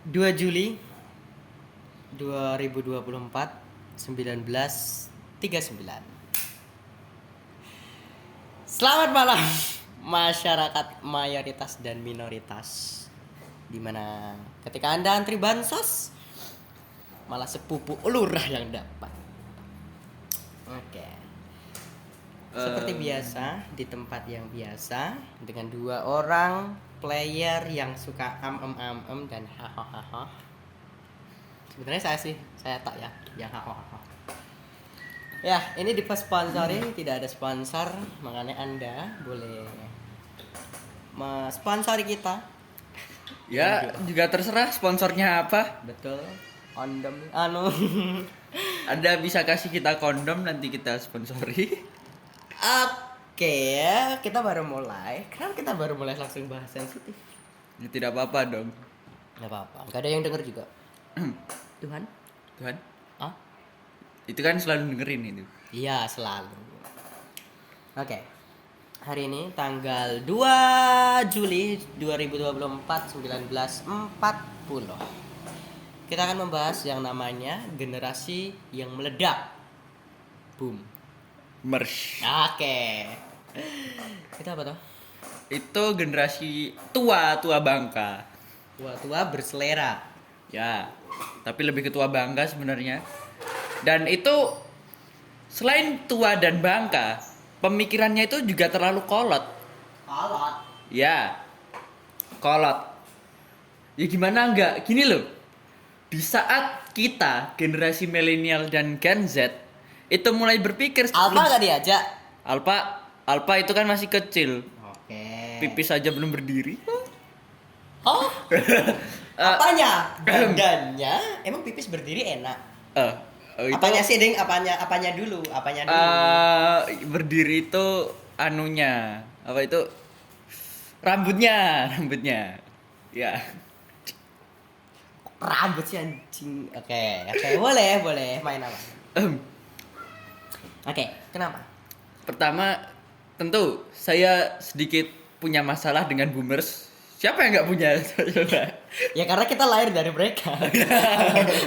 2 Juli 2024 19:39. Selamat malam masyarakat mayoritas dan minoritas. Dimana ketika Anda antri bansos malah sepupu lurah yang dapat. Oke. Seperti biasa di tempat yang biasa dengan dua orang player yang suka dan hahaha. Sebenarnya saya tak ya yang hahaha. Ya, ini disponsori, tidak ada sponsor, makanya Anda boleh sponsori kita. Ya, juga terserah sponsornya apa. Betul. Kondom Anda bisa kasih kita kondom, nanti kita sponsori. Oke, kita baru mulai. Kenapa kita baru mulai langsung bahas sensitif? Ya, tidak apa-apa dong. Gak apa-apa, gak ada yang denger juga. Tuhan? Tuhan, Ah? itu kan selalu dengerin itu. Iya, selalu. Oke. Hari ini tanggal 2 Juli 2024 19:40. Kita akan membahas yang namanya generasi yang meledak. Boom. Mersh. Oke. Itu apa tuh? Itu generasi tua bangka. Tua-tua berselera. Ya, tapi lebih ke tua bangka sebenarnya. Dan itu selain tua dan bangka, pemikirannya itu juga terlalu kolot. Kolot. Ya, kolot. Ya gimana enggak? Gini loh. Di saat kita generasi milenial dan Gen Z itu mulai berpikir Alpha gak diajak? Alpha itu kan masih kecil. Oke. Pipis saja belum berdiri. Oh? Apanya? Badannya emang pipis berdiri enak. Itu Apanya sih, Ding? Apanya dulu? berdiri itu anunya. Apa itu? Rambutnya. Ya. Rambut sih anjing. Oke, boleh main apa? Oke, kenapa? Pertama, tentu saya sedikit punya masalah dengan boomers. Siapa yang nggak punya? Ya karena kita lahir dari mereka.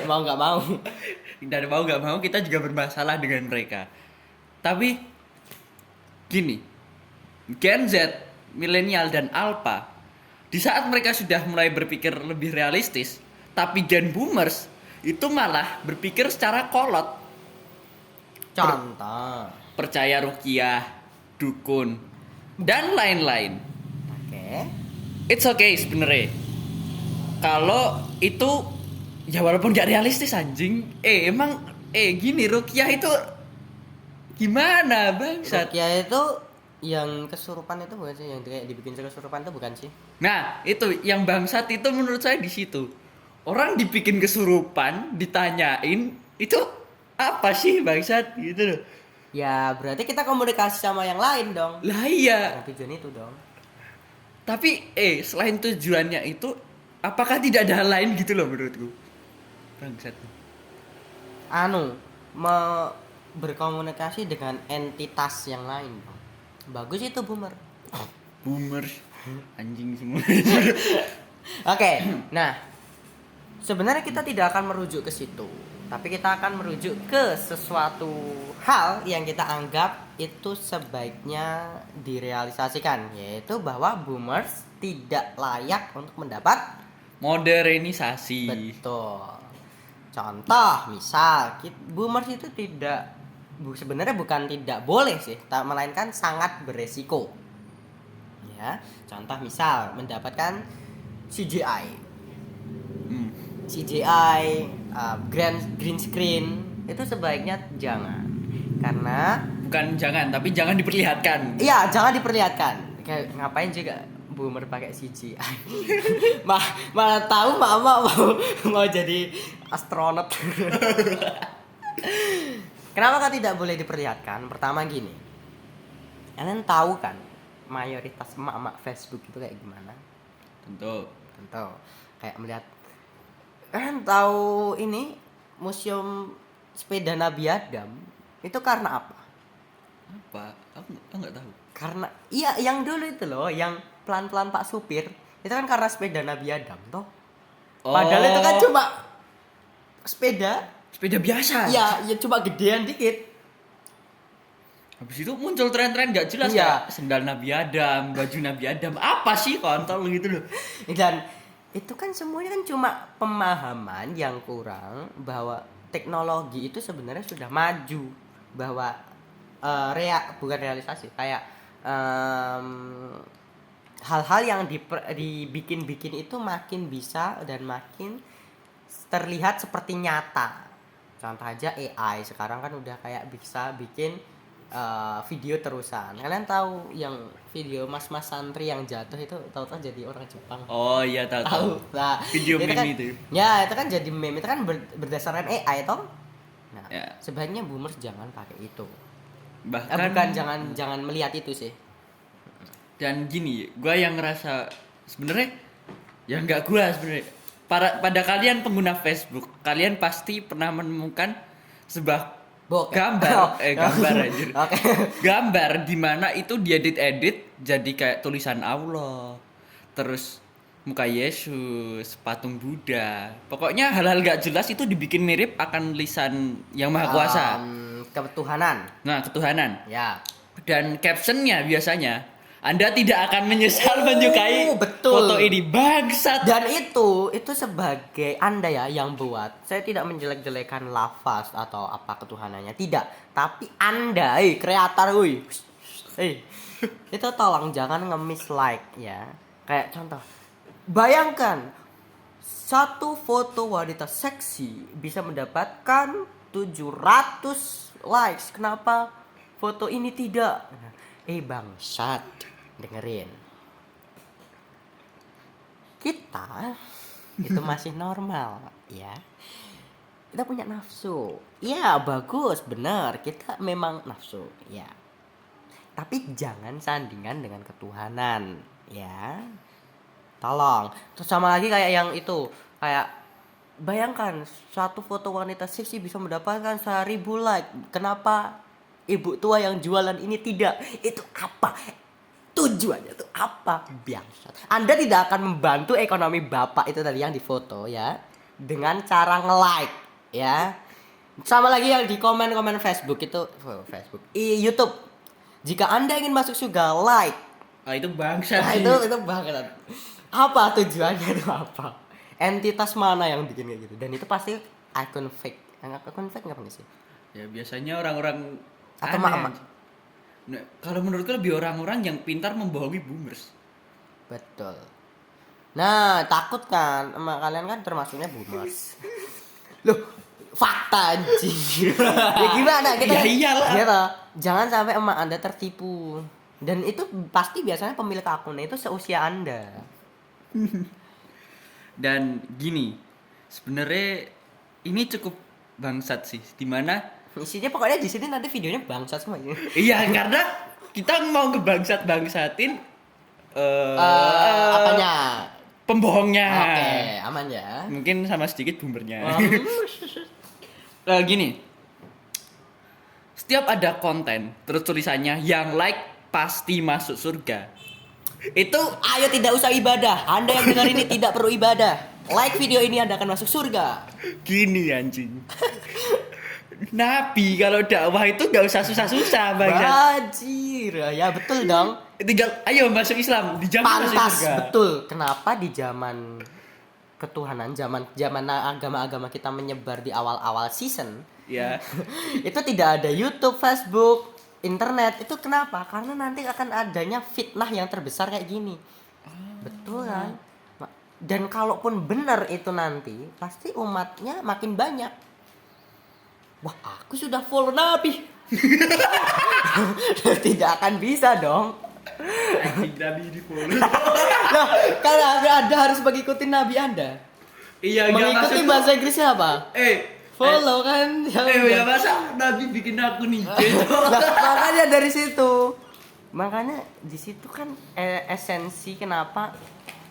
Mau nggak mau. Dan mau nggak mau kita juga bermasalah dengan mereka. Tapi gini, Gen Z, milenial dan Alpha, di saat mereka sudah mulai berpikir lebih realistis, tapi Gen Boomers itu malah berpikir secara kolot. Contoh. Percaya ruqyah, dukun, dan lain-lain. Oke. It's okay sebenarnya. Kalau itu ya walaupun gak realistis anjing. Emang gini ruqyah itu gimana bangsat? Rukia itu yang kesurupan itu bukan sih? Yang kayak dibikin kesurupan itu bukan sih? Nah, itu yang bangsat itu menurut saya di situ. Orang dibikin kesurupan, ditanyain, itu apa sih bangsat gitu loh. Ya berarti kita komunikasi sama yang lain dong. Lah iya. Nah, tujuan itu dong. Tapi selain tujuannya itu, apakah tidak ada hal lain gitu loh menurutku? Bangsat. Berkomunikasi dengan entitas yang lain dong. Bagus itu boomer. Boomer anjing semua. Oke, nah sebenarnya kita tidak akan merujuk ke situ, tapi kita akan merujuk ke sesuatu hal yang kita anggap itu sebaiknya direalisasikan, yaitu bahwa boomers tidak layak untuk mendapat. Modernisasi. Betul. Contoh, misal boomers itu sebenarnya bukan tidak boleh sih, melainkan sangat beresiko. Ya, contoh misal mendapatkan CGI, green screen itu sebaiknya jangan, karena Bukan jangan, tapi jangan diperlihatkan. iya jangan diperlihatkan. Kayak ngapain juga boomer pakai CGI? Malah tahu mama mau jadi astronot. Kenapa kan tidak boleh diperlihatkan? Pertama gini, kalian tahu kan mayoritas emak-emak Facebook itu kayak gimana? Tentu. Kayak melihat, kalian tahu ini museum sepeda Nabi Adam itu karena apa? Apa? Aku nggak tahu. Karena iya yang dulu itu loh, yang pelan-pelan Pak Supir itu kan karena sepeda Nabi Adam toh. Padahal itu kan cuma sepeda. sepeda biasa. Ya cuma gedean dikit. Habis itu muncul tren-tren gak jelas Iya. kayak sendal Nabi Adam, baju Nabi Adam, apa sih kontol gitu loh. Dan itu kan semuanya kan cuma pemahaman yang kurang bahwa teknologi itu sebenarnya sudah maju, bahwa bukan realisasi kayak hal-hal yang dibikin-bikin itu makin bisa dan makin terlihat seperti nyata. Contoh aja AI sekarang kan udah kayak bisa bikin video terusan. Kalian tahu yang video mas-mas santri yang jatuh itu tahu-tahu jadi orang Jepang. Oh iya tahu. Nah, Video itu meme kan, itu. ya itu kan jadi meme, itu kan berdasarkan AI toh. Nah, Ya. sebaiknya boomers jangan pakai itu. Bahkan Bukan jangan melihat itu sih. dan gini, gua yang ngerasa sebenarnya ya nggak gua sebenarnya. Pada kalian pengguna Facebook, kalian pasti pernah menemukan sebuah Bokep. gambar anjir. Oke. Gambar di mana itu diedit-edit jadi kayak tulisan Allah. Terus muka Yesus, patung Buddha. Pokoknya hal-hal gak jelas itu dibikin mirip akan lisan yang Maha Kuasa. Ketuhanan. Nah, ketuhanan. Ya. Dan captionnya biasanya Anda tidak akan menyesal menyukai betul. foto ini, bangsat. Dan itu sebagai Anda ya yang buat. Saya tidak menjelek-jelekan lafaz atau apa ketuhanannya, tidak. Tapi Anda, kreator, itu tolong jangan nge-miss like ya. Kayak contoh, bayangkan satu foto wanita seksi bisa mendapatkan 700 likes. Kenapa foto ini tidak? Bangsat, dengerin. Kita itu masih normal ya. Kita punya nafsu. Ya bagus, benar. Kita memang nafsu ya. Tapi jangan sandingan dengan ketuhanan ya. Tolong. Terus sama lagi kayak yang itu, kayak bayangkan satu foto wanita seksi bisa mendapatkan 1000 like. Kenapa ibu tua yang jualan ini tidak? Itu apa? Tujuannya itu apa? Biasa. Anda tidak akan membantu ekonomi bapak itu tadi yang difoto ya dengan cara nge-like ya. Sama lagi yang di komen-komen Facebook itu, YouTube. Jika Anda ingin masuk surga, like. Ah, itu bangsat. Nah, sih. itu banget. Apa tujuannya itu apa? Entitas mana yang bikin kayak gitu? Dan itu pasti akun fake. Akun fake nggak sih? Ya biasanya orang-orang Atau aneh, mak-mak. anjing. Nah, kalau menurutku lebih orang-orang yang pintar membohongi boomers. Betul. Nah, takut kan sama kalian kan termasuknya boomers. Loh, fakta anjing. Ya gimana kita? Ya iyalah. Gitu. Jangan sampai emak Anda tertipu. Dan itu pasti biasanya pemilik akunnya itu seusia Anda. Dan gini, sebenarnya ini cukup bangsat sih, dimana Isinya pokoknya di sini nanti videonya bangsat semua ini. iya karena kita mau ngebangsat-bangsatin Apanya? pembohongnya. Oke, aman ya. Mungkin sama sedikit boomernya. Oh. Gini, setiap ada konten terus tulisannya yang like pasti masuk surga. Itu Ayo tidak usah ibadah. Anda yang dengar ini tidak perlu ibadah. Like video ini Anda akan masuk surga. gini anjing. Nabi kalau dakwah itu gak usah susah-susah bang. Bajir. Ya betul dong. Tinggal ayo masuk Islam dijamin masuk Pantas surga. betul. Kenapa di zaman ketuhanan, zaman agama-agama kita menyebar di awal-awal season, Ya. itu tidak ada YouTube, Facebook, internet. Itu kenapa? Karena nanti akan adanya fitnah yang terbesar kayak gini. Betul kan? Dan kalaupun benar itu nanti, pasti umatnya makin banyak. Wah, aku sudah follow Nabi. Tidak akan bisa dong. Nabi di follow. Nah, karena Anda harus mengikuti Nabi Anda. Iya, Mengikuti bahasa Inggrisnya apa? Follow kan? Ya masa Nabi bikin aku nih. Nah, makanya dari situ. Makanya di situ kan esensi kenapa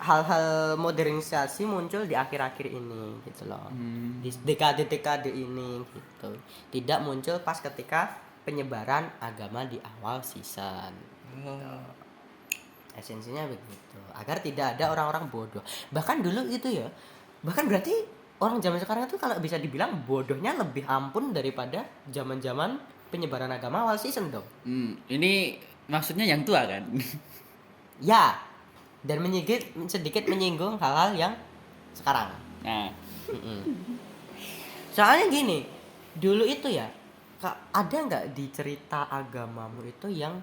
hal-hal modernisasi muncul di akhir-akhir ini gitu loh. Di dekade-dekade ini gitu. Tidak muncul pas ketika penyebaran agama di awal season. Esensinya begitu, agar tidak ada orang-orang bodoh. Bahkan dulu gitu ya, Bahkan berarti orang zaman sekarang itu kalau bisa dibilang bodohnya lebih ampun daripada zaman-zaman penyebaran agama awal season dong. Ini maksudnya yang tua kan? Ya, dan sedikit menyinggung hal-hal yang sekarang. Nah, Mm-mm. Soalnya gini, dulu itu ya, ada nggak di cerita agamamu itu yang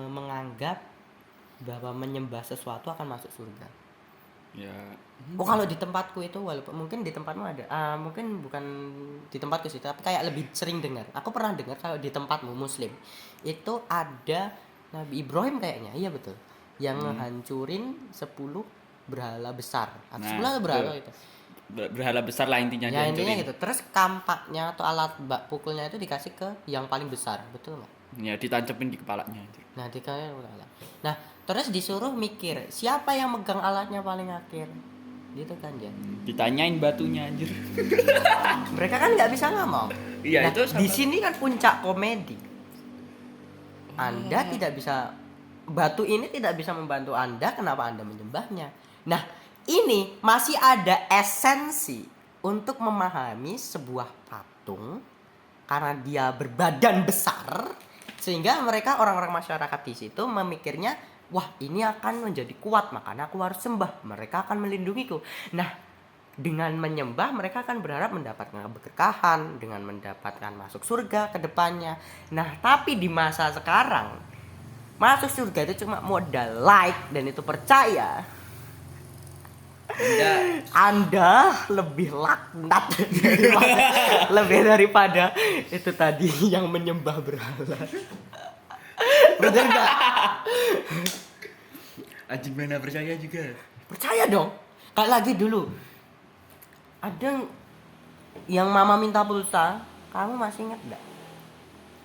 menganggap bahwa menyembah sesuatu akan masuk surga? ya. Oh, kalau di tempatku itu, walaupun mungkin di tempatmu ada, mungkin bukan di tempatku sih, tapi kayak lebih sering dengar. Aku pernah dengar kalau di tempatmu Muslim itu ada Nabi Ibrahim kayaknya, iya betul, yang ngehancurin 10 berhala besar. Atau Nah, 10 berhala betul. itu. Berhala besar lah intinya Ya intinya dihancurin. gitu. Terus kampaknya atau alat pukulnya itu dikasih ke yang paling besar, betul nggak? Ya ditancepin di kepalanya anjir. Nah, nah, terus disuruh mikir siapa yang megang alatnya paling akhir, gitu kan ya. Ditanyain batunya anjir. Mereka kan nggak bisa ngomong. Iya, Nah, itu sama. di sini kan puncak komedi. Anda tidak bisa, batu ini tidak bisa membantu Anda, kenapa Anda menyembahnya? Nah, ini masih ada esensi untuk memahami sebuah patung karena dia berbadan besar, sehingga mereka orang-orang masyarakat di situ memikirnya, wah ini akan menjadi kuat, makanya aku harus sembah, mereka akan melindungiku. Nah, dengan menyembah mereka akan berharap mendapatkan keberkahan, dengan mendapatkan masuk surga ke depannya. Nah, tapi di masa sekarang masuk surga itu cuma modal like dan itu percaya. Anda lebih laknat lebih daripada itu tadi yang menyembah berhala. Bener nggak? Anjing mana percaya juga. Percaya dong. Kayak lagi dulu ada yang mama minta pulsa, kamu masih ingat nggak?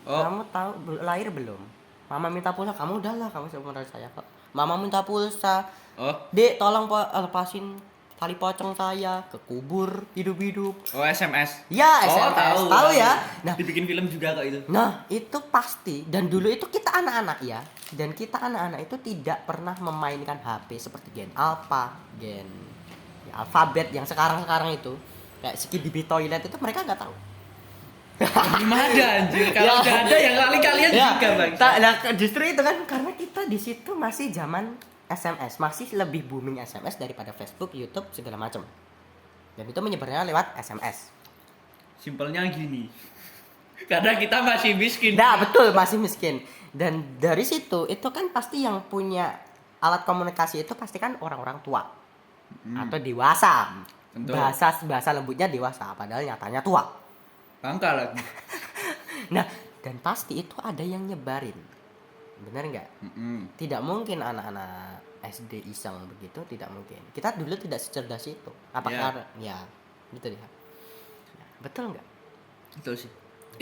Oh, Kamu tahu lahir belum? Mama minta pulsa, kamu udahlah, kamu seumuran saya kok. Mama minta pulsa, oh, Dek tolong lepasin tali pocong saya ke kubur hidup-hidup. oh SMS. Ya, Oh, SMS. Tahu ya? Nah, dibikin film juga kok itu. Nah, itu pasti. Dan dulu itu kita anak-anak ya. Dan kita anak-anak itu tidak pernah memainkan HP seperti Gen Alpha, Gen ya, alfabet yang sekarang-sekarang itu. Kayak Skibidi Toilet itu mereka nggak tahu. Belum ada anjir. Kalau udah ada yang kali-kalian juga, Bang. Nah, justru itu kan karena kita di situ masih zaman SMS, masih lebih booming SMS daripada Facebook, YouTube segala macam. Dan itu menyebarnya lewat SMS. Simpelnya gini. Karena kita masih miskin. Nah, betul, masih miskin. Dan dari situ itu kan pasti yang punya alat komunikasi itu pasti kan orang-orang tua atau dewasa. Betul. Bahasa lembutnya dewasa, padahal nyatanya tua. Bangka lagi. Nah, dan pasti itu ada yang nyebarin. Benar nggak? Tidak mungkin anak-anak SD iseng begitu, tidak mungkin. Kita dulu tidak secerdas itu. Apakah ya, gitu ya. Nah, betul nggak? Betul sih.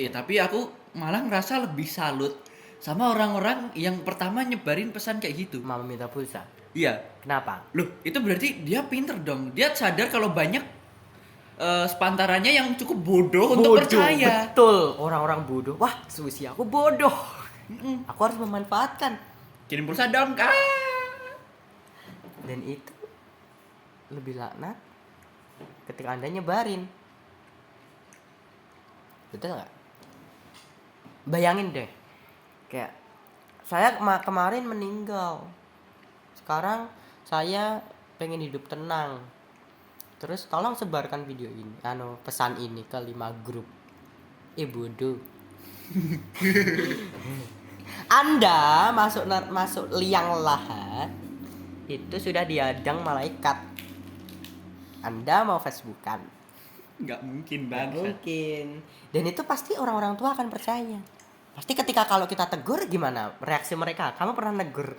Tapi aku malah ngerasa lebih salut sama orang-orang yang pertama nyebarin pesan kayak gitu. Mama minta pulsa. Iya. Kenapa? Loh, itu berarti dia pinter dong. Dia sadar kalau banyak sepantarannya yang cukup bodoh untuk percaya. Betul, orang-orang bodoh. Wah, susi aku bodoh. Aku harus memanfaatkan. Kirim pulsa dong, Kak. Dan itu lebih laknat ketika Anda nyebarin. Betul nggak? Bayangin deh, kayak saya kemarin meninggal. Sekarang saya pengen hidup tenang. Terus tolong sebarkan video ini, pesan ini ke 5 grup. Bodoh. Anda masuk liang lahat itu sudah diadang malaikat. Anda mau Facebookan? Nggak mungkin Nggak banget. mungkin. Dan itu pasti orang-orang tua akan percaya. Pasti ketika kalau kita tegur gimana reaksi mereka? Kamu pernah negur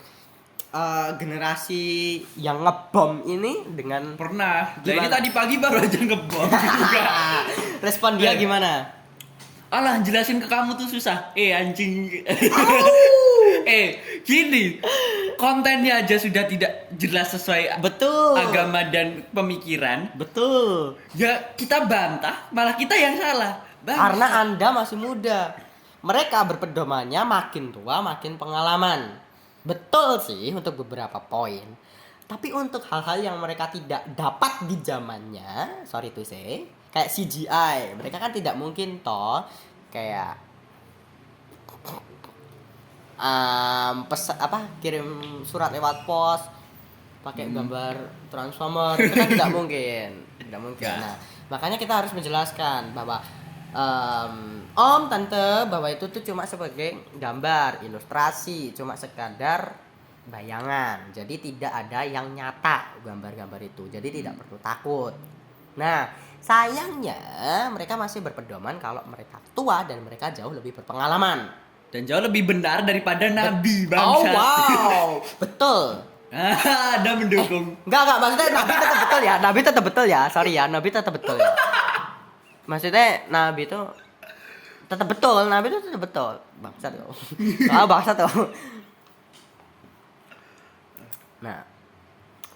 generasi yang ngebom ini dengan Pernah. Nah, ini Gimana? tadi pagi baru aja ngebom juga. respon dia gimana? Alah, jelasin ke kamu tuh susah. Anjing. Gini. Kontennya aja sudah tidak jelas sesuai Betul. agama dan pemikiran. Betul. Ya, kita bantah, malah kita yang salah. Karena Anda masih muda. Mereka berpedomannya makin tua makin pengalaman. Betul sih untuk beberapa poin. Tapi untuk hal-hal yang mereka tidak dapat di zamannya, sorry to say, kayak CGI, mereka kan tidak mungkin toh kayak kirim surat lewat pos pakai gambar transformer itu kan tidak mungkin, tidak mungkin. Ya. Nah, makanya kita harus menjelaskan bahwa om tante bahwa itu tuh cuma sebagai gambar ilustrasi, cuma sekadar bayangan, jadi tidak ada yang nyata gambar-gambar itu, jadi tidak perlu takut. Nah, sayangnya mereka masih berpedoman kalau mereka tua dan mereka jauh lebih berpengalaman. Dan jauh lebih benar daripada nabi Oh bangsa. wow, betul. Anda mendukung. Enggak, maksudnya Nabi tetap betul ya. Nabi tetap betul ya. Sorry ya, Nabi tetap betul ya. Maksudnya Nabi itu tetap betul, Nabi itu tetap betul. Bangsat tuh. Bangsat tuh. Nah,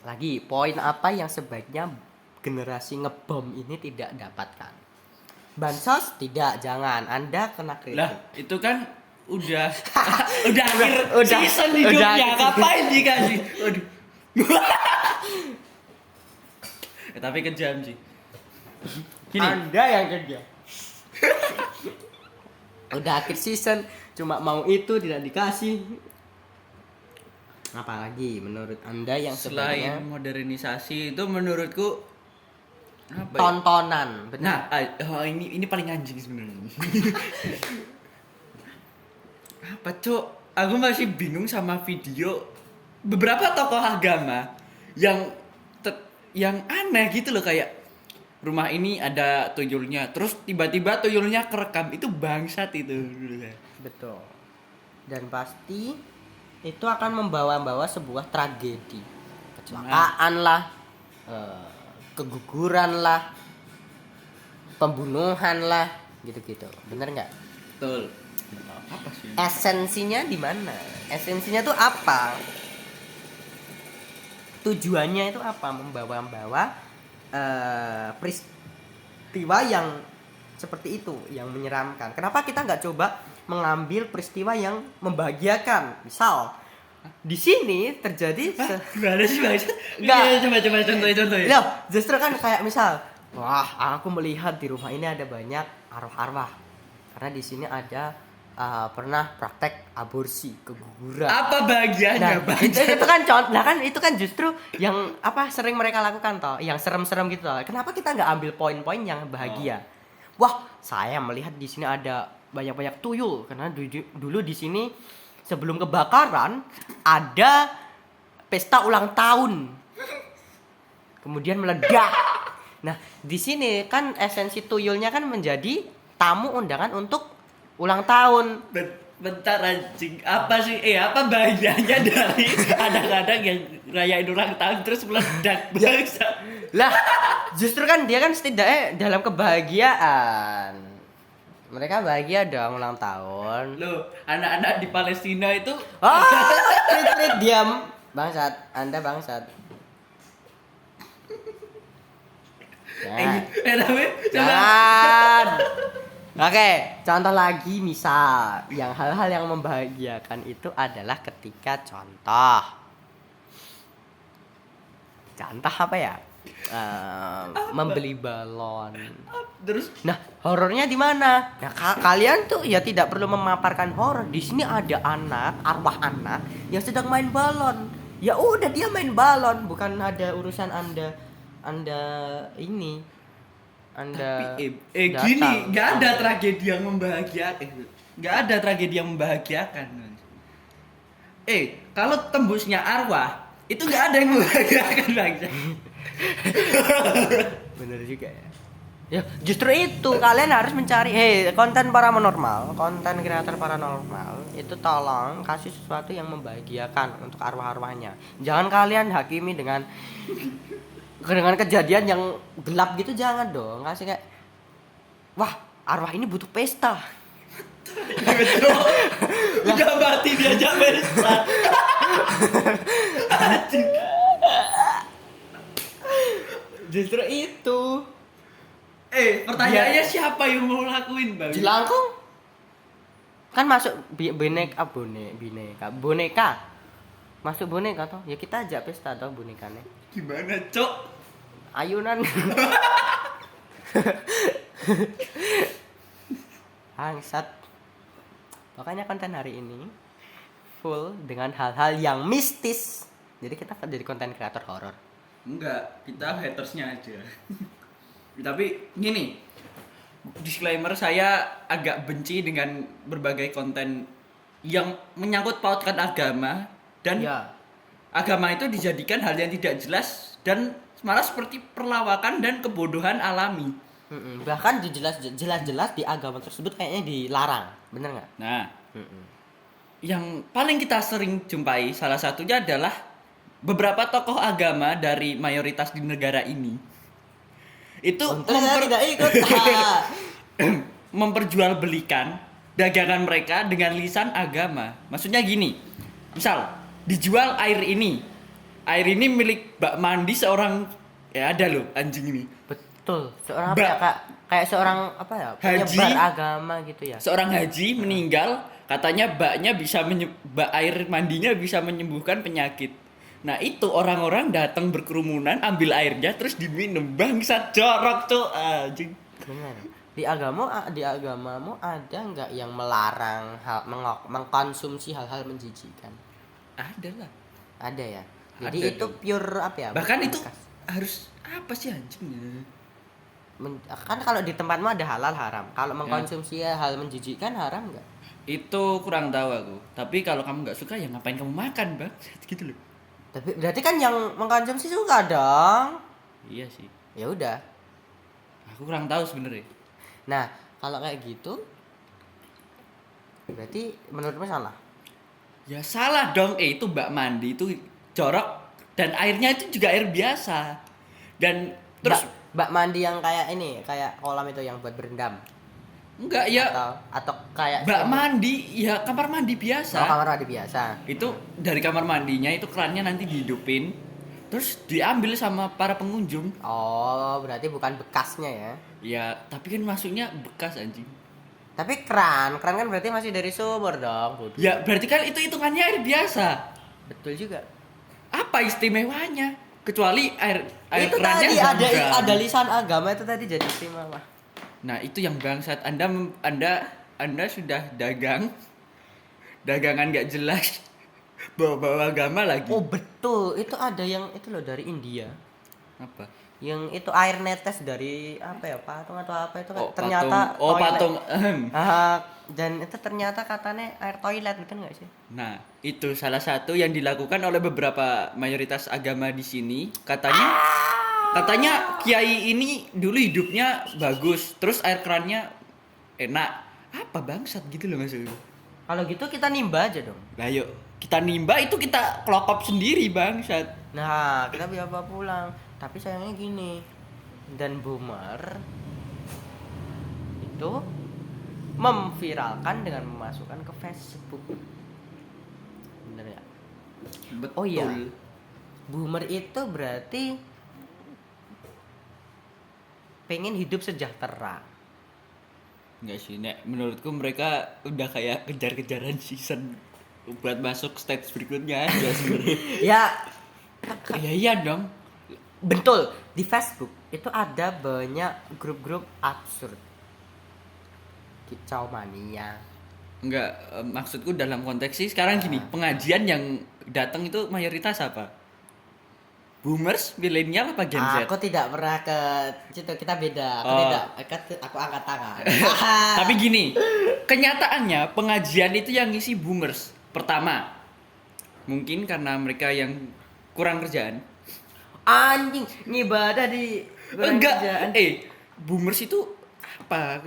lagi poin apa yang sebaiknya generasi ngebom ini tidak dapatkan? Bansos tidak, jangan. Anda kena kritik. Lah, itu kan udah akhir Udah. season hidupnya. Udah. Ngapain dikasih? Waduh. Tapi kejam sih. Gini. Anda yang kerja. Udah akhir season, cuma mau itu tidak dikasih. Apalagi menurut Anda yang sebaiknya Selain modernisasi itu menurutku apa ya? tontonan, benar. Nah, ini paling anjing sebenarnya. Apa cok? Aku masih bingung sama video beberapa tokoh agama yang aneh gitu loh, kayak rumah ini ada tuyulnya, terus tiba-tiba tuyulnya kerekam, itu bangsat itu. Betul. Dan pasti itu akan membawa sebuah tragedi, kecelakaan lah, keguguran lah, pembunuhan lah, gitu-gitu. Bener nggak? Betul. Apa sih? Esensinya di mana? Esensinya tuh apa? Tujuannya itu apa? Membawa peristiwa yang seperti itu, yang menyeramkan. Kenapa kita nggak coba mengambil peristiwa yang membahagiakan? Misal di sini terjadi Gimana sih bangsat? Nggak. Iya, coba contohin. Loh, justru kan kayak misal, wah, aku melihat di rumah ini ada banyak arwah-arwah. Karena di sini ada pernah praktek aborsi, keguguran. Apa bagiannya, Nah, itu kan contoh, nah kan itu kan justru yang sering mereka lakukan toh, yang serem-serem gitu toh. Kenapa kita nggak ambil poin-poin yang bahagia? Wah, saya melihat di sini ada banyak-banyak tuyul karena dulu di sini sebelum kebakaran ada pesta ulang tahun. Kemudian meledak. Nah, di sini kan esensi tuyulnya kan menjadi tamu undangan untuk ulang tahun. Bentar anjing, apa sih? Apa bagiannya dari kadang-kadang yang rayain ulang tahun terus meledak bangsa? Lah, justru kan dia kan setidaknya dalam kebahagiaan. Mereka bahagia dong ulang tahun. Loh, anak-anak di Palestina itu Trit diam. Bangsat, Anda bangsat. Ya. tapi coba. Jangan. Oke, contoh lagi misal yang hal-hal yang membahagiakan itu adalah ketika contoh apa ya? Membeli balon. Terus Nah, horornya di mana? Nah, kalian tuh ya tidak perlu memaparkan horor. Di sini ada arwah anak yang sedang main balon. Ya udah dia main balon, bukan ada urusan Anda ini. Anda tapi datang. gini, nggak ada tragedi yang membahagiakan. Nggak ada tragedi yang membahagiakan. Kalau tembusnya arwah itu nggak ada yang membahagiakan bangsa. Bener juga ya. Ya, justru itu kalian harus mencari konten paranormal, konten kreator paranormal itu tolong kasih sesuatu yang membahagiakan untuk arwah-arwahnya. Jangan kalian hakimi dengan kejadian yang gelap gitu, jangan dong. Kasih kayak, wah, arwah ini butuh pesta. Betul. Udah mati diajak pesta. Justru itu. Pertanyaannya siapa yang mau lakuin, Bang? Jelangkung kan masuk boneka Masuk boneka toh. Ya kita ajak pesta toh bonekanya. Gimana, Cok? Ayunan. Bangsat. Makanya konten hari ini full dengan hal-hal yang mistis. Jadi kita jadi konten kreator horor. Enggak, kita hatersnya aja. Tapi gini, disclaimer, saya agak benci dengan berbagai konten yang menyangkut pautkan agama dan Ya. agama itu dijadikan hal yang tidak jelas dan malah seperti perlawakan dan kebodohan alami. Bahkan jelas-jelas di agama tersebut kayaknya dilarang, bener nggak? Nah, yang paling kita sering jumpai salah satunya adalah beberapa tokoh agama dari mayoritas di negara ini. Itu Untung saya tidak ikut. memperjualbelikan dagangan mereka dengan lisan agama. Maksudnya gini, misal dijual air ini. Air ini milik bak mandi seorang, ya ada loh anjing ini. Betul. Seorang apa ya, Kak? Kayak seorang apa ya? Haji. Penyebar agama gitu ya. Seorang haji meninggal, katanya baknya bisa bak air mandinya bisa menyembuhkan penyakit. Nah, itu orang-orang datang berkerumunan ambil airnya terus diminum. Bangsat, jorok tuh anjing. Benar. Di agamamu ada nggak yang melarang mengkonsumsi hal-hal menjijikan? Ada lah. Ada ya. Jadi Ada itu dong. pure apa ya? Bahkan itu bekas. harus apa sih anjing? Kan kalau di tempatmu ada halal haram. Kalau mengkonsumsi hal menjijikan haram nggak? Itu kurang tahu aku. Tapi kalau kamu nggak suka ya ngapain kamu makan, Bang? Gitu loh. Tapi berarti kan yang mengkonsumsi suka dong. Iya sih. Ya udah. Aku kurang tahu sebenarnya. Nah, kalau kayak gitu berarti menurutmu salah. Ya salah dong. Itu bak mandi itu jorok dan airnya itu juga air biasa. Dan terus Bak mandi yang kayak ini, kayak kolam itu yang buat berendam enggak ya atau kayak bak mandi ya kamar mandi biasa. Oh, kamar mandi biasa. Itu dari kamar mandinya itu kerannya nanti dihidupin terus diambil sama para pengunjung. Oh, berarti bukan bekasnya ya. Ya, tapi kan masuknya bekas anjing. Tapi keran kan berarti masih dari sumur dong, bodoh. Ya, berarti kan itu hitungannya air biasa. Betul juga. Apa istimewanya? Kecuali air Itu kerannya tadi Zam-Zam. ada lisan agama itu tadi jadi istimewa. Nah, itu yang bangsat. Anda sudah dagangan gak jelas. Bawa-bawa agama lagi. Oh, betul. Itu ada yang itu loh dari India. Apa? Yang itu air netes dari apa ya? Patung atau apa itu kan Oh, ternyata patung. Oh, toilet. patung. Dan itu ternyata katanya air toilet, betul nggak sih? Nah, itu salah satu yang dilakukan oleh beberapa mayoritas agama di sini. Katanya kiai ini dulu hidupnya bagus, terus air kerannya enak. Apa bangsat gitu loh maksudnya. Kalau gitu kita nimba aja dong. Lah yuk, kita nimba itu kita kelokop sendiri bangsat. Nah, kita biar bawa pulang. Tapi sayangnya gini. Dan boomer itu memviralkan dengan memasukkan ke Facebook. Bener ya? Betul. Oh iya. Boomer itu berarti pengen hidup sejahtera. Enggak sih, Nek. Menurutku mereka udah kayak kejar-kejaran season buat masuk stage berikutnya aja sebenarnya. Ya, Ya iya dong. betul. Di Facebook itu ada banyak grup-grup absurd. Kicau mania. Enggak, maksudku dalam konteks sih sekarang gini, pengajian yang datang itu mayoritas apa? Boomers, milenial apa Gen Z? Aku tidak pernah ke situ, kita beda. Aku Oh. tidak, aku angkat tangan. Tapi gini, kenyataannya pengajian itu yang ngisi boomers. Pertama, mungkin karena mereka yang kurang kerjaan. Anjing, ngibadah di Enggak, kerjaan. boomers itu apa?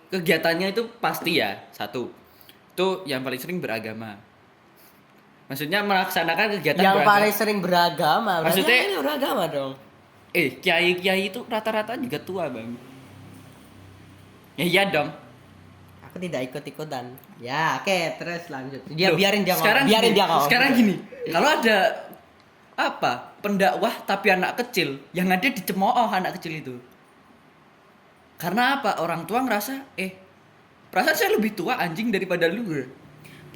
Kegiatannya itu pasti ya, satu. Itu yang paling sering beragama. Maksudnya melaksanakan kegiatan Yang beragama. paling sering beragama. Berarti Maksudnya- ini beragama dong. Kiai-kiai itu rata-rata juga tua, Bang. Ya iya dong. Aku tidak ikut-ikutan. Ya, oke, terus lanjut. Dia Loh, biarin dia ngomong. sekarang Biarin gini, dia ngomong. Sekarang gini, kalau ada apa? Pendakwah tapi anak kecil, yang ada dicemooh anak kecil itu. Karena apa? Orang tua ngerasa, perasaan saya lebih tua anjing daripada lu.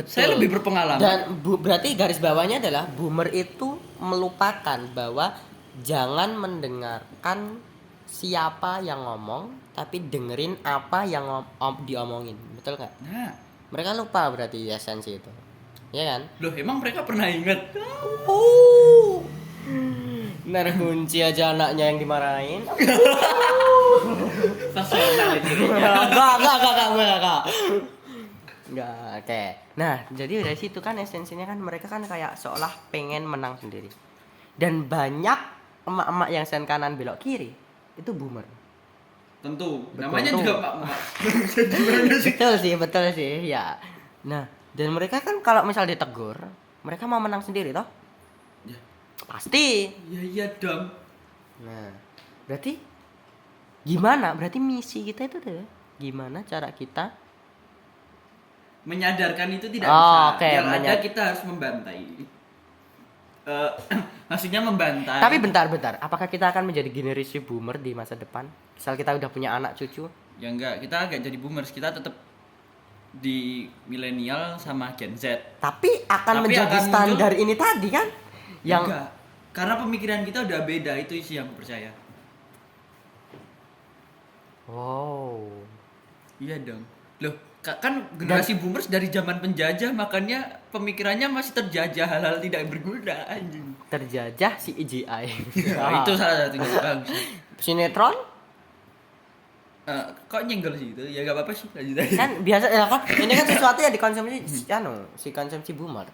Saya lebih berpengalaman. Dan berarti garis bawahnya adalah boomer itu melupakan bahwa jangan mendengarkan siapa yang ngomong, tapi dengerin apa yang diomongin. Betul nggak? Nah, Mereka lupa berarti esensi itu. Ya kan? loh emang mereka pernah ingat? Benar kunci aja anaknya yang dimarahin. Personal itu. Enggak. Enggak, oke. Nah, jadi dari situ kan esensinya kan mereka kan kayak seolah pengen menang sendiri. Dan banyak emak-emak yang sen kanan belok kiri itu boomer. Tentu, Betul, namanya tuh. juga Pak. Betul sih, ya. Nah, dan mereka kan kalau misal ditegur, mereka mau menang sendiri toh? Ya, Pasti. iya dong. Nah, berarti gimana? Berarti misi kita itu tuh gimana cara kita Menyadarkan itu tidak Oh, bisa. oke, Yang ada kita harus membantai. Maksudnya membantai. Tapi bentar, apakah kita akan menjadi generasi boomer di masa depan? Misal kita udah punya anak cucu? Ya enggak, kita agak jadi boomers, kita tetap di milenial sama Gen Z. Tapi akan Tapi menjadi akan standar ini tadi kan? Yang Enggak, karena pemikiran kita udah beda, itu sih yang aku percaya. wow. Iya dong. Loh, kan generasi boomers dari zaman penjajah, makanya pemikirannya masih terjajah hal-hal tidak berguna anjing. Terjajah si CGI. Nah, itu salah satunya bang. Sinetron Kok nyenggol sih itu? Ya gak apa-apa sih, lanjut aja. kan biasa ya kan ini kan sesuatu yang dikonsumsi si konsumsi boomer.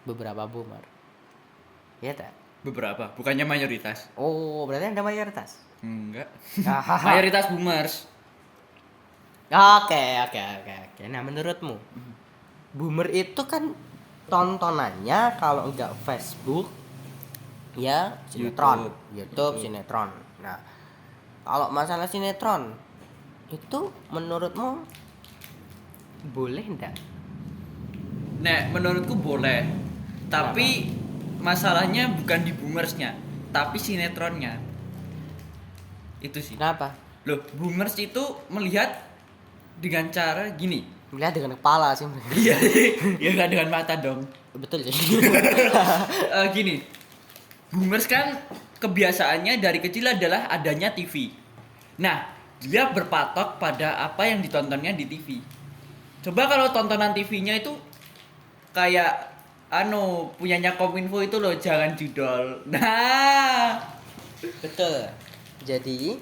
Beberapa boomer. Iya tak? Beberapa, bukannya mayoritas. Oh, berarti ada mayoritas. Enggak. Hahaha. Mayoritas boomers. Oke. Nah, menurutmu boomer itu kan tontonannya kalau enggak Facebook ya sinetron, YouTube Betul. sinetron. Nah, kalau masalah sinetron itu menurutmu boleh enggak? Nah, menurutku boleh. Tapi masalahnya bukan di boomersnya, tapi sinetronnya. Itu sih. Kenapa? Loh, boomers itu melihat dengan cara gini. Melihat dengan kepala sih mereka. Iya, ya nggak dengan mata dong. Betul sih. Gini, boomers kan kebiasaannya dari kecil adalah adanya TV. Nah, dia berpatok pada apa yang ditontonnya di TV. Coba kalau tontonan TV-nya itu kayak punyanya Kominfo itu loh, jangan judol. Nah, Betul. Jadi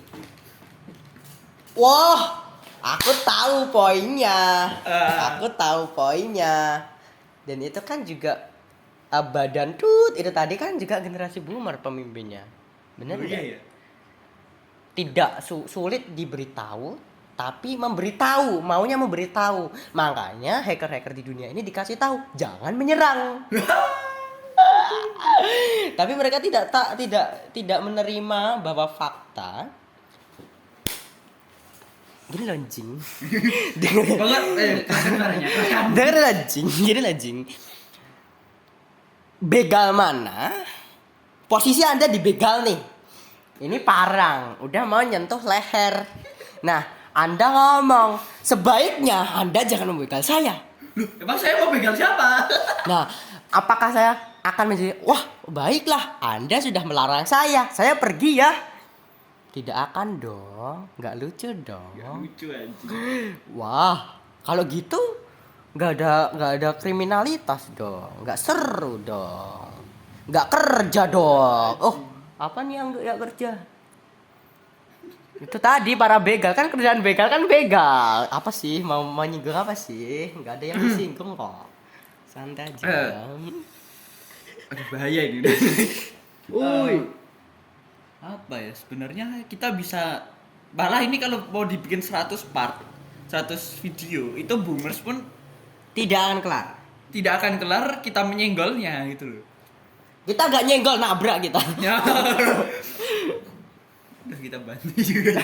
wah, aku tahu poinnya. Aku tahu poinnya. Dan itu kan juga badan itu tadi kan juga generasi boomer pemimpinnya. Benar oh, nggak? iya ya. Tidak sulit diberitahu, tapi memberitahu, maunya memberitahu. Makanya hacker-hacker di dunia ini dikasih tahu, jangan menyerang. Tapi mereka tidak menerima bahwa fakta gini loh anjing. Banget keras suaranya. Gini loh anjing. Begal mana? Posisi Anda di begal nih. Ini parang, udah mau nyentuh leher. Nah, Anda ngomong, sebaiknya Anda jangan membegal saya. Loh, emang saya mau begal siapa? Nah, apakah saya akan menjadi, wah baiklah Anda sudah melarang saya pergi ya? Tidak akan dong, nggak lucu dong. Lucu anjing. Wah, kalau gitu nggak ada kriminalitas dong, nggak seru dong, nggak kerja dong. Oh, apa nih yang nggak kerja? Itu tadi para begal kan, kerjaan begal kan begal. Apa sih mau nyinggung apa sih? Nggak ada yang disinggung kok. Santai aja. Aduh, bahaya ini udah. Uy. Apa ya, sebenarnya kita bisa malah ini kalau mau dibikin 100 part, 100 video, itu boomers pun Tidak akan kelar. tidak akan kelar kita menyenggolnya gitu loh. Kita nggak nyenggol, nabrak kita. Ya. Udah kita bantu juga.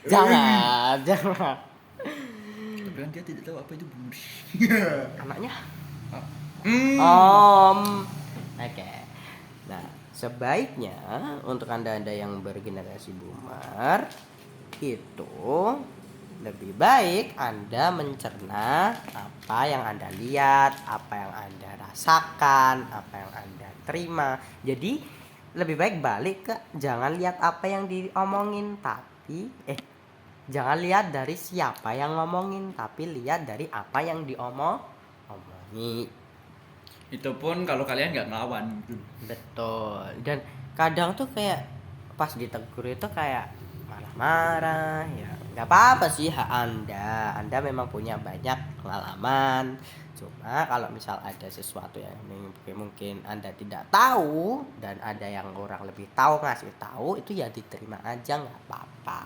Jangan. Tapi kan dia tidak tahu apa itu boomers. Anaknya. Hmm. Oke. Nah, sebaiknya untuk anda yang bergenerasi boomer itu lebih baik Anda mencerna apa yang Anda lihat, apa yang Anda rasakan, apa yang Anda terima. Jadi lebih baik balik ke jangan lihat apa yang diomongin, tapi jangan lihat dari siapa yang ngomongin, tapi lihat dari apa yang omongi. Itu pun kalau kalian nggak ngelawan gitu. Betul. Dan kadang tuh kayak pas ditegur itu kayak marah-marah, ya nggak apa-apa sih, hak Anda memang punya banyak pengalaman. Cuma kalau misal ada sesuatu yang mungkin Anda tidak tahu dan ada yang orang lebih tahu ngasih tahu, itu ya diterima aja, nggak apa-apa.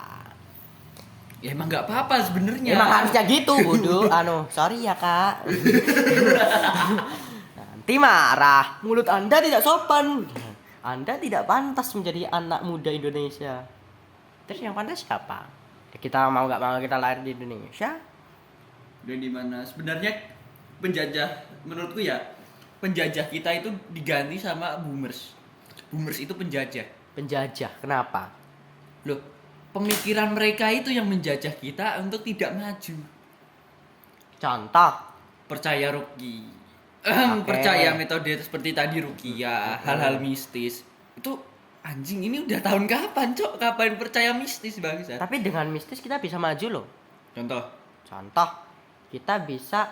Ya emang nggak apa-apa sebenarnya. Emang harusnya gitu, bodoh. Sorry ya kak. Nanti marah, mulut Anda tidak sopan. Anda tidak pantas menjadi anak muda Indonesia. Terus yang pantas siapa? Ya, kita mau nggak mau kita lahir di Indonesia. Dan dimana sebenarnya penjajah, menurutku ya, penjajah kita itu diganti sama boomers. Boomers itu penjajah. Penjajah, kenapa? Loh, pemikiran mereka itu yang menjajah kita untuk tidak maju. Contoh. Percaya ruki. Oke. Percaya metode seperti tadi rukia, hal-hal mistis. Itu anjing, ini udah tahun kapan, Cok? Kapan percaya mistis, bangsa? Tapi dengan mistis kita bisa maju loh. Contoh, Kita bisa,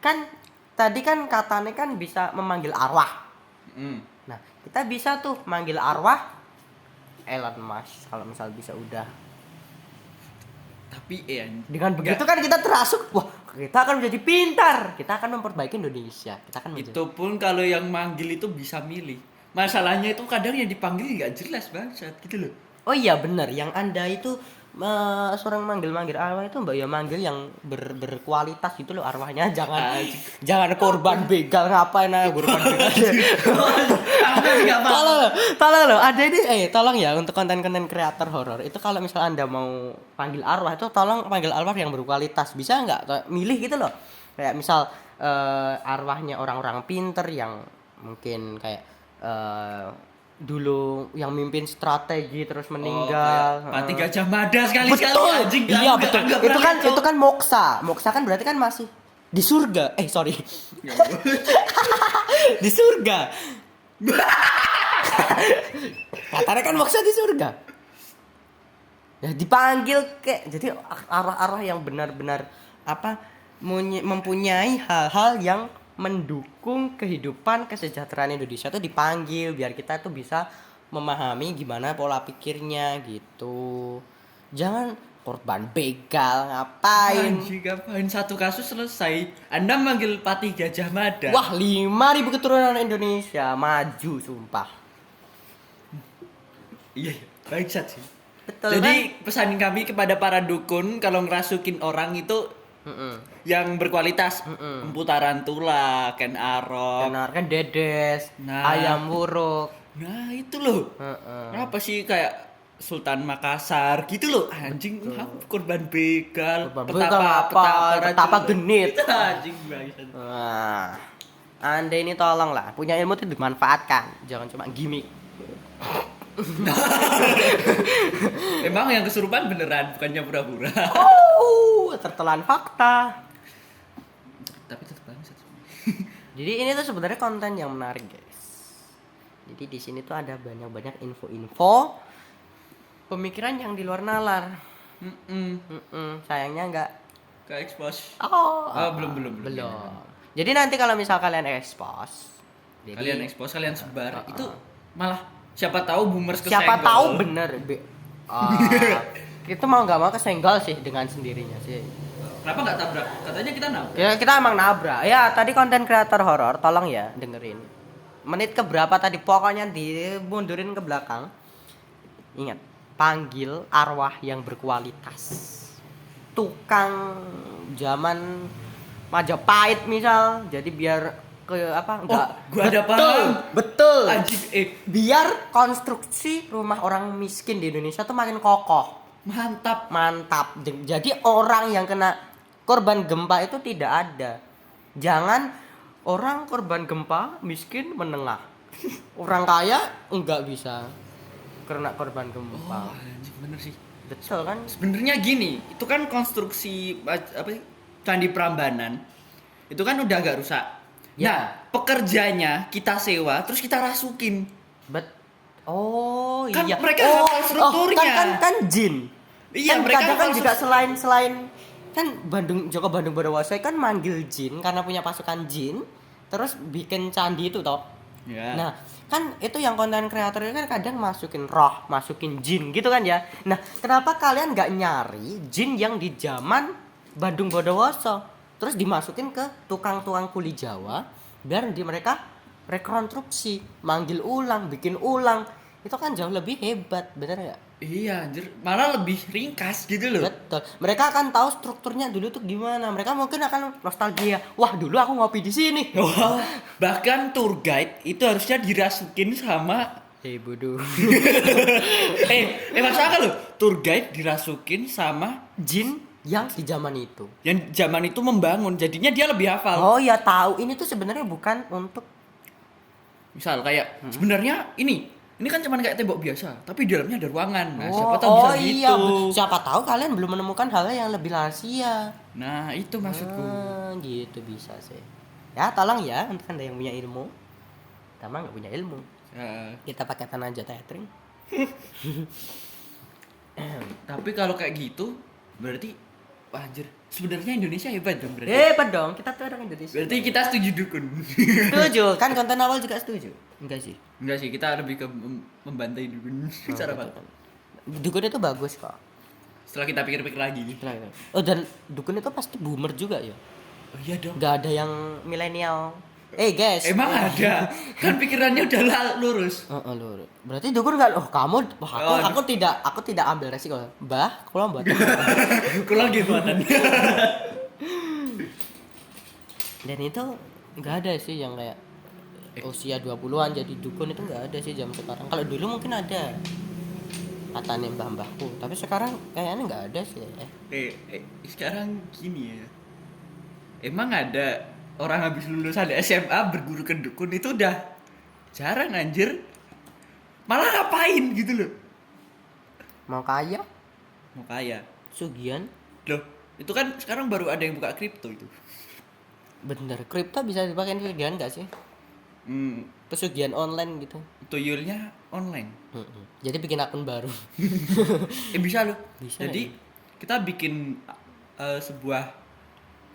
kan tadi kan katanya kan bisa memanggil arwah. Nah, kita bisa tuh manggil arwah Elon Musk kalau misal bisa udah. tapi Dengan begitu kan kita terasuk, wah kita akan menjadi pintar, kita akan memperbaiki Indonesia, kita akan menjadi. itu pun kalau yang manggil itu bisa milih. Masalahnya itu kadang yang dipanggil nggak jelas, bangsat, gitu loh. Oh iya benar, yang Anda itu seorang manggil arwah itu mbak ya manggil yang berkualitas gitu loh arwahnya, jangan korban begal, ngapain aja korban begal. Tolong loh, ada ini tolong ya untuk konten-konten kreator horor itu kalau misal Anda mau panggil arwah itu tolong panggil arwah yang berkualitas, bisa nggak milih gitu loh, kayak misal arwahnya orang-orang pinter yang mungkin kayak dulu yang mimpin strategi terus meninggal. Pati Gajah Mada sekali-sekali Betul. anjing. Iya betul. Itu kan moksa. Moksa kan berarti kan masih di surga. Sorry. Di surga. Katanya kan moksa di surga. Ya dipanggil jadi arwah-arwah yang benar-benar mempunyai hal-hal yang mendukung kehidupan kesejahteraan Indonesia tuh dipanggil biar kita tuh bisa memahami gimana pola pikirnya gitu. Jangan korban begal, ngapain? Ngapain satu kasus selesai. Anda manggil Pati Gajah Mada. Wah, 5.000 keturunan Indonesia maju sumpah. Iya, bangsat sih. Betul. Jadi pesan kami kepada para dukun kalau ngerasukin orang itu yang berkualitas, empu tarantula, Ken Arok, kan dedes, Nah. ayam wuruk. Nah itu loh. Kenapa sih kayak Sultan Makassar gitu loh, anjing. Korban begal, petapa genit. Anjing banget. Nah, Anda ini tolong lah, punya ilmu itu dimanfaatkan, jangan cuma gimmick. Emang yang kesurupan beneran, bukannya pura-pura. Tertelan fakta. Tapi tetap bangsat. Jadi ini tuh sebenarnya konten yang menarik, guys. Jadi di sini tuh ada banyak info-info pemikiran yang di luar nalar. Sayangnya nggak Ke expose. belum. Jadi nanti kalau misal kalian expose, Kalian expose, kalian sebar, itu malah siapa tahu boomers kesenggol. siapa tahu bener. Kita mau nggak mau kesenggol sih dengan sendirinya sih. Kenapa nggak tabrak? Katanya kita nabrak. Ya kita emang nabrak. Ya tadi konten kreator horor, tolong ya dengerin. Menit keberapa tadi pokoknya dimundurin ke belakang. Ingat, panggil arwah yang berkualitas. Tukang zaman Majapahit misal, jadi biar enggak. Gua ada paham. Betul. Anjing, Biar konstruksi rumah orang miskin di Indonesia tuh makin kokoh. Mantap. Jadi orang yang kena korban gempa itu tidak ada. Jangan orang korban gempa miskin menengah. Orang kaya enggak bisa kena korban gempa. Anjing bener sih. Betul kan? Sebenarnya gini, itu kan konstruksi apa sih? Candi Prambanan. Itu kan udah agak rusak. Ya. Nah, pekerjanya kita sewa terus kita rasukin. Bet Oh Kan iya. mereka oh, hafal strukturnya. kan jin. Iya, Kan mereka kadang kan hafal juga selain kan Joko Bandung Bondowoso kan manggil jin karena punya pasukan jin, terus bikin candi itu toh. Ya. Nah, kan itu yang konten kreator kan kadang masukin roh, masukin jin gitu kan ya. Nah, kenapa kalian nggak nyari jin yang di zaman Bandung Bondowoso, terus dimasukin ke tukang-tukang kuli Jawa biar mereka rekonstruksi, manggil ulang, bikin ulang. Itu kan jauh lebih hebat, bener nggak? Iya, anjir. Malah lebih ringkas gitu loh. Betul. Mereka akan tahu strukturnya dulu tuh gimana. Mereka mungkin akan nostalgia. Wah, dulu aku ngopi di sini. Wah, bahkan tour guide itu harusnya dirasukin sama Hei bodoh. masuk akal loh. Tour guide dirasukin sama Jin yang di zaman itu. yang zaman itu membangun, jadinya dia lebih hafal. Oh ya tahu, ini tuh sebenarnya bukan untuk Misal kayak sebenarnya ini kan cuma kayak tembok biasa, tapi di dalamnya ada ruangan. Nah, siapa tahu oh bisa iya, gitu. siapa tahu kalian belum menemukan hal yang lebih rahasia. Nah, itu maksudku. Gitu bisa sih. Ya, tolong ya untuk Anda yang punya ilmu. Kita mah nggak punya ilmu. Ya, Kita pakai tenaga tethering. tapi kalau kayak gitu berarti wah, anjir, sebenarnya Indonesia hebat dong berarti. Hebat dong, kita tuh orang Indonesia. Berarti kita setuju dukun. Setuju, kan konten awal juga setuju. Enggak sih. Enggak sih, kita lebih ke membantai dukun secara apa? Dukun itu bagus kok. Setelah kita pikir-pikir lagi. Oh, dan dukun itu pasti boomer juga ya. Oh iya dong. Nggak ada yang milenial. Guys. Emang ada. Kan pikirannya udah lurus. Lur. Berarti dukun nggak? Oh, kamu aku tidak ambil resiko. Mbah, kalau buat. Kurang gimana? Dan itu nggak ada sih yang kayak usia 20-an jadi dukun itu nggak ada sih jam sekarang. Kalau dulu mungkin ada. Katanya mbah-mbahku, tapi sekarang kayaknya nggak ada sih. Sekarang gini ya. Emang ada orang habis lulusan SMA berguru ke dukun itu udah jarang anjir. Malah ngapain gitu loh. Mau kaya, Mau kaya. sugihan. Loh, itu kan sekarang baru ada yang buka kripto itu. Bener, kripto bisa dipakai sugihan nggak sih? Pesugihan online gitu. Tuyulnya online. Jadi bikin akun baru. Bisa loh. Bisa, Jadi kita bikin sebuah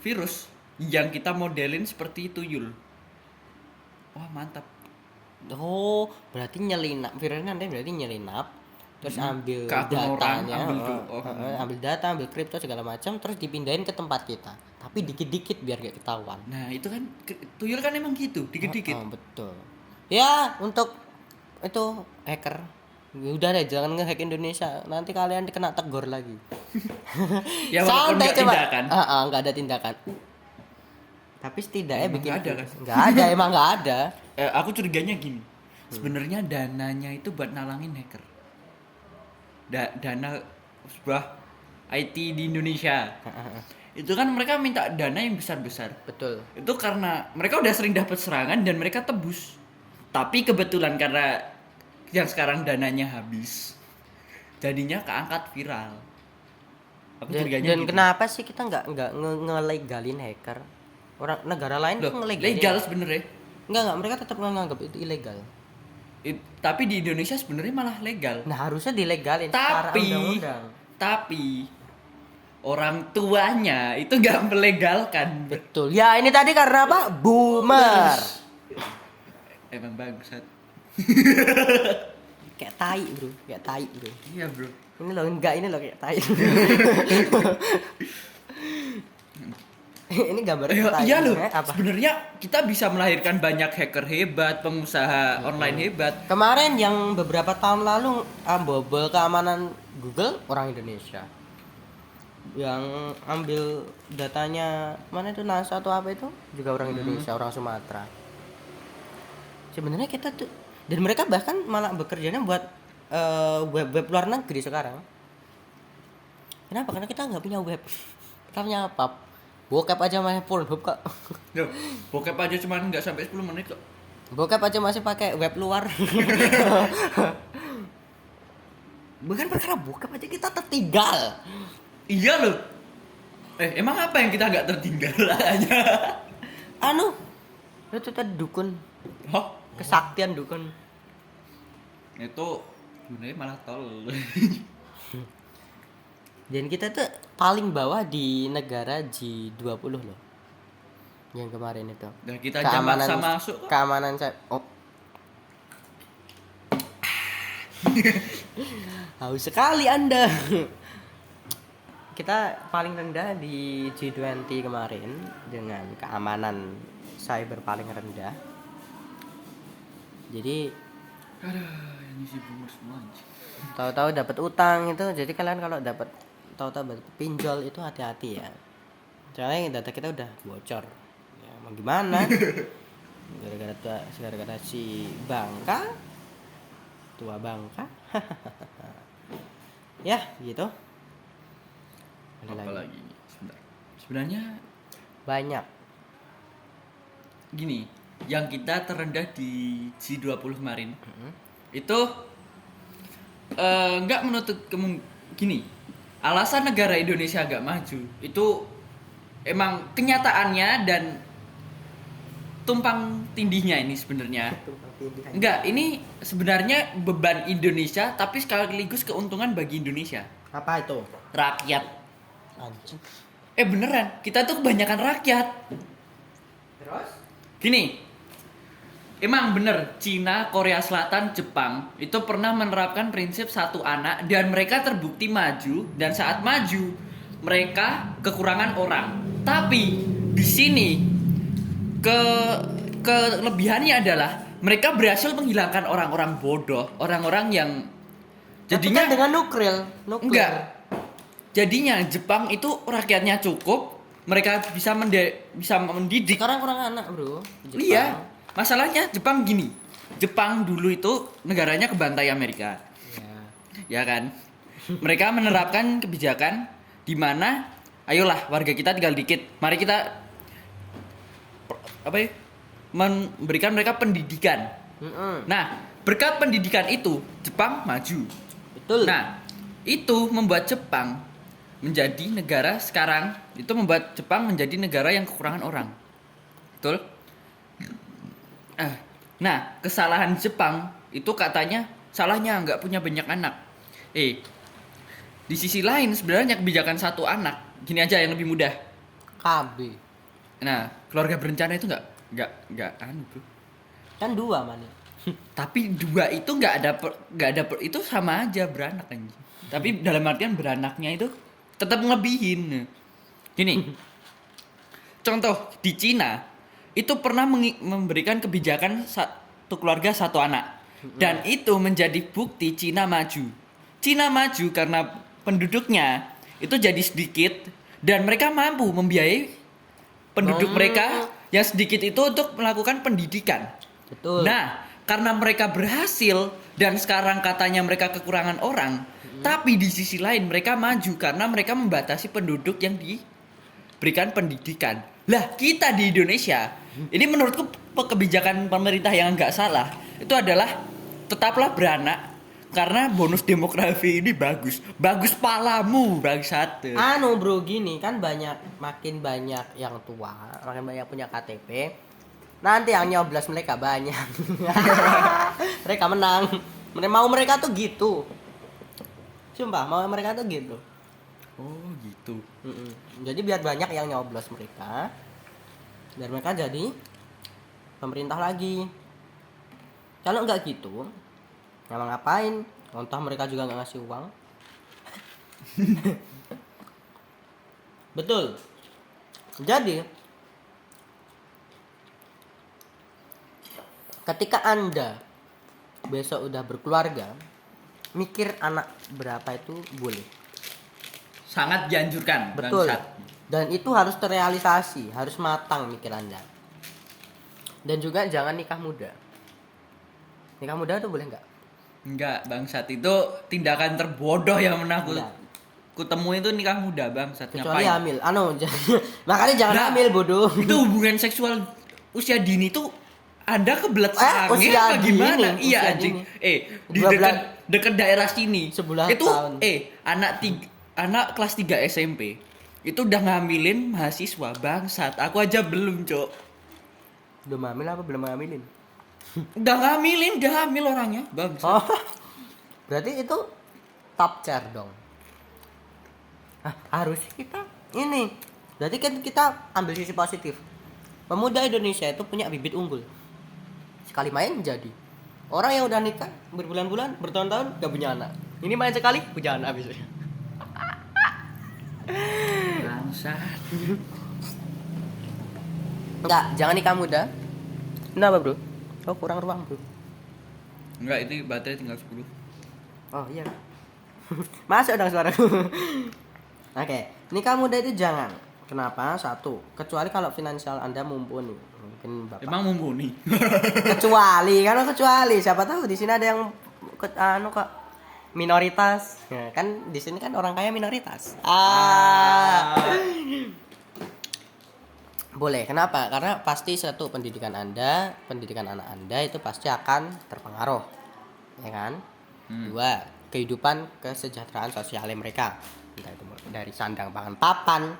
virus yang kita modelin seperti tuyul. Wah, mantap. Oh, berarti nyelinap. Virusnya nanti berarti nyelinap. Terus ambil Ke akun orang, datanya, ambil data, ambil kripto segala macam, terus dipindahin ke tempat kita. Tapi dikit-dikit biar gak ketahuan. Nah, itu kan tuyul kan emang gitu, dikit-dikit. Betul. Ya, untuk itu hacker. Udah deh, jangan ngehack Indonesia. Nanti kalian kena tegur lagi. Ya walaupun Santai, nggak coba. tindakan. Nggak ada tindakan. Tapi setidaknya Emang bikin nggak ada, kan? nggak ada, emang nggak ada. Aku curiganya gini. Sebenarnya dananya itu buat nalangin hacker. Dana sebuah IT di Indonesia. Itu kan mereka minta dana yang besar-besar. Betul. Itu karena mereka udah sering dapat serangan dan mereka tebus. Tapi kebetulan karena yang sekarang dananya habis, jadinya keangkat viral. Aku curiganya Dan gitu. kenapa sih kita nggak ngelegalin hacker? Orang negara lain Loh, tuh ngelegalin. legal sebenarnya. Enggak, mereka tetap menganggap itu ilegal. Tapi di Indonesia sebenarnya malah legal. Nah, harusnya dilegalin secara Tapi undang-undang. orang tuanya itu nggak melegalkan. Betul. Ya, ini tadi karena apa? Boomer. Emang bangsat. Kayak tai, Bro. Kayak tai, Bro. Iya, bro. Ini loh kayak tai. Ini gambar tai. Iya loh. Apa? Sebenarnya kita bisa melahirkan banyak hacker hebat, pengusaha online hebat. Kemarin yang beberapa tahun lalu bobol keamanan Google orang Indonesia. Yang ambil datanya mana itu NASA atau apa itu juga orang Indonesia, orang Sumatera. Sebenarnya kita tuh dan mereka bahkan malah bekerjanya buat web luar negeri sekarang. Kenapa? Karena kita nggak punya web. Kita punya apa? Bokep aja main Pornhub kok. Loh, bokep aja cuma nggak sampai 10 menit kok. Bokep aja masih pakai web luar. Bukan perkara bokep aja kita tertinggal. Iya loh. Emang apa yang kita nggak tertinggal aja? Anu, itu tadi dukun, Oh, kesaktian dukun. itu sebenarnya malah tol. Dan kita tuh paling bawah di negara G20 loh. Yang kemarin itu. Dan kita aja maksa masuk kok. Keamanan saya. Oh. Haus sekali Anda. Kita paling rendah di G20 kemarin dengan keamanan cyber paling rendah. Jadi Aduh, ini sih boomer semua anjing. tahu-tahu dapat utang itu, jadi kalian kalau dapat tahu-tahu dapat pinjol itu hati-hati ya. Soalnya data kita udah bocor. Ya mau gimana? Gara-gara si Bangka, tua Bangka. Ya, gitu. Ada Apa lagi? lagi? Sebenarnya Banyak. gini, yang kita terendah di G20 kemarin itu nggak menutup gini, alasan negara Indonesia agak maju itu emang kenyataannya dan tumpang tindihnya ini sebenarnya. Enggak, ini sebenarnya beban Indonesia tapi sekaligus keuntungan bagi Indonesia. Apa itu? Rakyat. Anjing. Beneran, kita tuh kebanyakan rakyat. Terus? Gini, emang bener Cina, Korea Selatan, Jepang itu pernah menerapkan prinsip satu anak dan mereka terbukti maju, dan saat maju mereka kekurangan orang. Tapi di sini kelebihannya adalah mereka berhasil menghilangkan orang-orang bodoh, orang-orang yang jadinya dengan nuklir. enggak. Jadinya Jepang itu rakyatnya cukup, mereka bisa mendidik. Sekarang kurang anak, Bro. Jepang. Iya. Masalahnya Jepang gini. Jepang dulu itu negaranya kebantai Amerika. Ya. Ya kan? Mereka menerapkan kebijakan di mana ayolah warga kita tinggal dikit. Mari kita memberikan mereka pendidikan. Nah, berkat pendidikan itu Jepang maju. Betul. Nah, itu membuat Jepang menjadi negara sekarang, itu membuat Jepang menjadi negara yang kekurangan orang. Betul? Nah, kesalahan Jepang itu katanya salahnya nggak punya banyak anak. Di sisi lain sebenarnya kebijakan satu anak, gini aja yang lebih mudah. KB. Nah, keluarga berencana itu nggak anu bro. Kan 2 mana? Tapi 2 itu nggak ada itu sama aja beranak anjing. Tapi dalam artian beranaknya itu tetap ngelebihin. Gini. Contoh di Cina itu pernah memberikan kebijakan satu keluarga satu anak. Dan itu menjadi bukti Cina maju. Cina maju karena penduduknya itu jadi sedikit dan mereka mampu membiayai penduduk mereka yang sedikit itu untuk melakukan pendidikan. Betul. Nah, karena mereka berhasil dan sekarang katanya mereka kekurangan orang, tapi di sisi lain mereka maju karena mereka membatasi penduduk yang diberikan pendidikan. Lah, kita di Indonesia, ini menurutku kebijakan pemerintah yang enggak salah, itu adalah tetaplah beranak karena bonus demografi ini bagus. Bagus palamu, bangsat. Anu bro, gini kan makin banyak yang tua, makin banyak punya KTP. Nanti yang nyoblos mereka banyak. Mereka menang. Mereka tuh gitu. Sumpah, mau mereka tuh gitu. Oh, gitu. Jadi biar banyak yang nyoblos mereka. Biar mereka jadi pemerintah lagi. Kalau enggak gitu, emang ngapain? Contoh mereka juga nggak ngasih uang. Betul. Jadi ketika Anda besok udah berkeluarga, mikir anak berapa itu boleh. Sangat dianjurkan. Betul. Bangsat. Dan itu harus terrealisasi, harus matang mikir Anda. Dan juga jangan nikah muda. Nikah muda itu boleh nggak? Enggak, bangsat, itu tindakan terbodoh yang pernah Enggak. kutemu itu nikah muda, bangsat. Kecuali Ngapain? hamil. Makanya jangan Nah, hamil bodoh. Itu hubungan seksual usia dini tuh Anda kebelet usia sange apa dini, gimana? usia Iya anjing. dini. Di Dua dekat deket daerah sini. Sebelah itu tahun. anak kelas 3 SMP itu udah ngambilin mahasiswa bangsat. Aku aja belum, Cok. Udah hamil apa belum hamilin? Udah ngambilin, udah hamil orangnya, bangsat. Oh. Berarti itu top chair dong. Harus kita ini. Berarti kan kita ambil sisi positif. Pemuda Indonesia itu punya bibit unggul. Sekali main jadi. Orang yang udah nikah berbulan-bulan, bertahun-tahun gak punya anak. Ini main sekali punya anak abis. Bangsat. Enggak, jangan nikah muda. Kenapa, Bro? Oh, kurang ruang, Bro. Enggak, ini baterai tinggal 10. Oh, iya. Masuk dong suaraku. Oke, nikah muda itu jangan. Kenapa? Satu, kecuali kalau finansial Anda mumpuni. Mungkin Bapak. Emang mumpuni. Kecuali siapa tahu di sini ada yang kok minoritas. Ya, kan di sini kan orang kaya minoritas. Boleh. Kenapa? Karena pasti satu pendidikan Anda, pendidikan anak Anda itu pasti akan terpengaruh. Ya kan? Dua, kehidupan kesejahteraan sosial mereka. Entah itu dari sandang pangan papan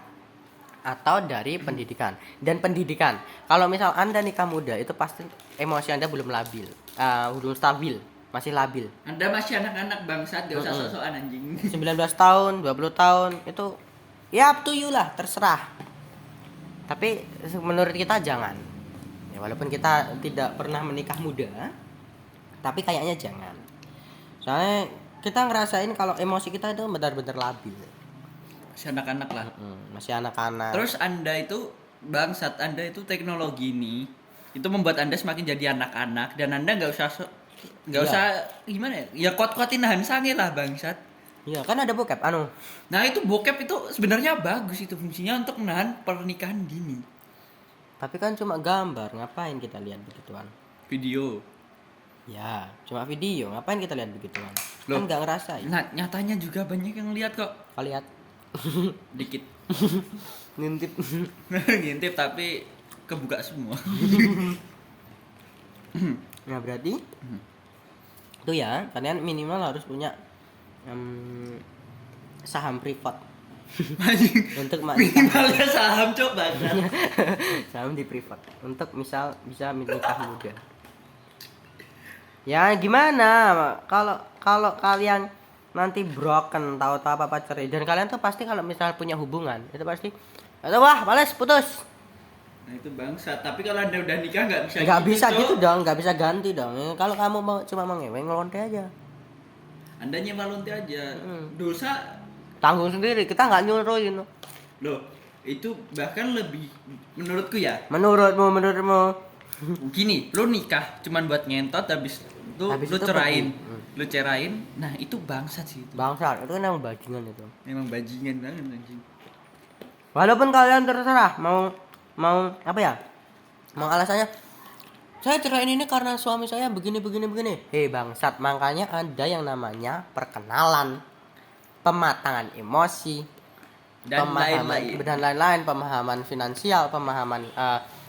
atau dari pendidikan. Dan pendidikan, kalau misal Anda nikah muda itu pasti emosi Anda belum labil, belum stabil, masih labil. Anda masih anak-anak bangsat, gak usah sok-sokan anjing. 19 tahun, 20 tahun itu ya up to you lah, terserah. Tapi menurut kita jangan. Ya walaupun kita tidak pernah menikah muda, tapi kayaknya jangan. Soalnya kita ngerasain kalau emosi kita itu benar-benar labil. Masih anak-anak lah. Masih anak-anak. Terus Anda itu bangsat, Anda itu teknologi ini itu membuat Anda semakin jadi anak-anak dan Anda nggak usah usah gimana ya? Ya kuat-kuatin nahan sange lah bangsat. Iya, kan ada bokep Nah, itu bokep itu sebenarnya bagus, itu fungsinya untuk menahan pernikahan dini. Tapi kan cuma gambar, ngapain kita lihat begituan? Video. Ya, cuma video, ngapain kita lihat begituan? Loh. Kan nggak ngerasain. Nah, nyatanya juga banyak yang lihat kok. Kau lihat Dikit. ngintip. Ngintip tapi kebuka semua. Nah, berarti itu ya, kalian minimal harus punya saham privat untuk minimalnya saham coba. saham di privat untuk misal bisa menikah muda. Ya gimana kalau kalian nanti broken, tahu-tahu apa cerai, dan kalian tuh pasti kalau misal punya hubungan itu pasti wah males putus. Nah itu bangsa. Tapi kalau Anda udah nikah nggak bisa gitu dong, nggak bisa ganti dong. Kalau kamu mau cuma mau ngewe, ngelonte aja. Anda nyewa lonte aja. Dosa Tanggung sendiri, kita nggak nyuruhin. loh. Itu bahkan lebih menurutku ya. Menurutmu Gini, lu nikah cuman buat ngentot habis itu lu cerain. Lu cerain. Nah, itu bangsat sih itu. Bangsat, itu kan emang bajingan itu. Memang bajingan banget anjing. Walaupun kalian terserah mau apa ya? Mau alasannya saya ceraiin ini karena suami saya begini. Bangsat, makanya ada yang namanya perkenalan, pematangan emosi, Dan lain-lain, pemahaman finansial, pemahaman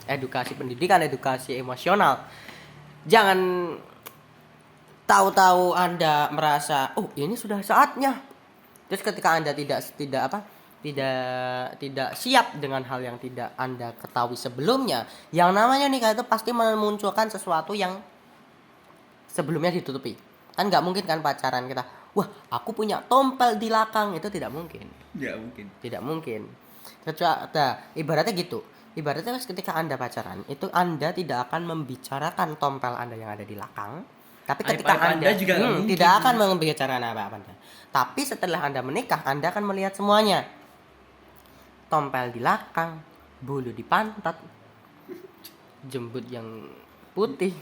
edukasi pendidikan, edukasi emosional. Jangan tahu-tahu Anda merasa, "Oh, ini sudah saatnya." Terus ketika Anda tidak siap dengan hal yang tidak Anda ketahui sebelumnya, yang namanya nikah itu pasti memunculkan sesuatu yang sebelumnya ditutupi. Kan nggak mungkin kan pacaran kita, wah aku punya tompel di lakang, itu tidak mungkin. Tidak mungkin. Ibaratnya gitu. Ibaratnya ketika Anda pacaran, itu Anda tidak akan membicarakan tompel Anda yang ada di lakang. Tapi ketika Anda juga tidak akan membicarakan apa-apa Anda. Tapi setelah Anda menikah, Anda akan melihat semuanya. Tompel di lakang, bulu di pantat, jembut yang putih,